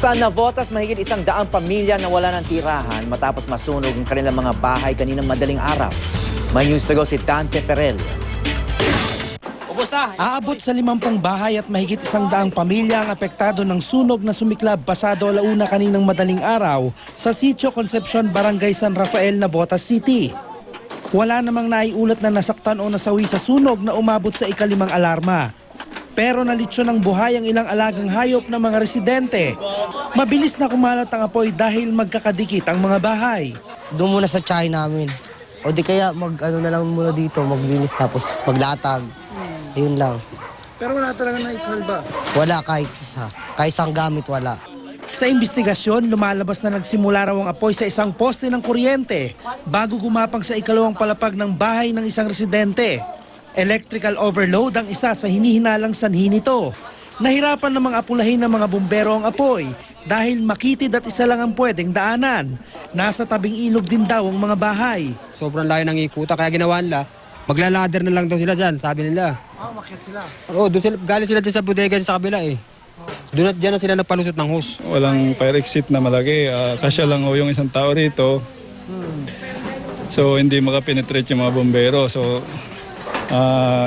Sa Navotas, mahigit 100 pamilya na wala ng tirahan matapos masunog ang kanilang mga bahay kaninang madaling araw. May news to go si Dante Perel. Aabot sa 50 bahay at mahigit 100 pamilya ang apektado ng sunog na sumiklab pasado alauna kaninang madaling araw sa Sitio Concepcion, Barangay San Rafael, Navotas City. Wala namang naiulat na nasaktan o nasawi sa sunog na umabot sa ika-5 alarma. Pero nalitsyon ng buhay ang ilang alagang hayop ng mga residente. Mabilis na kumalat ang apoy dahil magkakadikit ang mga bahay. Doon muna sa Chai namin. O di kaya mag-ano na lang muna dito, maglinis tapos maglatag. Yun lang. Pero wala talaga naisalba. Wala kahit isa. Kahit isang gamit wala. Sa investigasyon, lumalabas na nagsimula raw ang apoy sa isang poste ng kuryente bago gumapang sa ikalawang palapag ng bahay ng isang residente. Electrical overload ang isa sa hinihinalang sanhi nito. Nahirapan namang apulahin ng mga bumbero ang apoy dahil makitid at isa lang ang pwedeng daanan. Nasa tabing ilog din daw ang mga bahay. Sobrang layo ng ikuta kaya ginawa nila, maglalader na lang daw sila dyan, sabi nila. Makiat sila. Oo, doon sila, galing sila dyan sa bodega sa kabila eh. Doon at dyan na sila nagpalusot ng hose. Walang fire exit na malaki. Kasya lang ho yung isang tao rito. So hindi makapenetrate yung mga bombero. So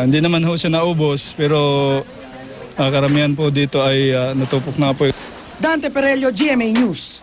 hindi naman ho siya naubos pero karamihan po dito ay natupok na po. Dante Perello, GMA News.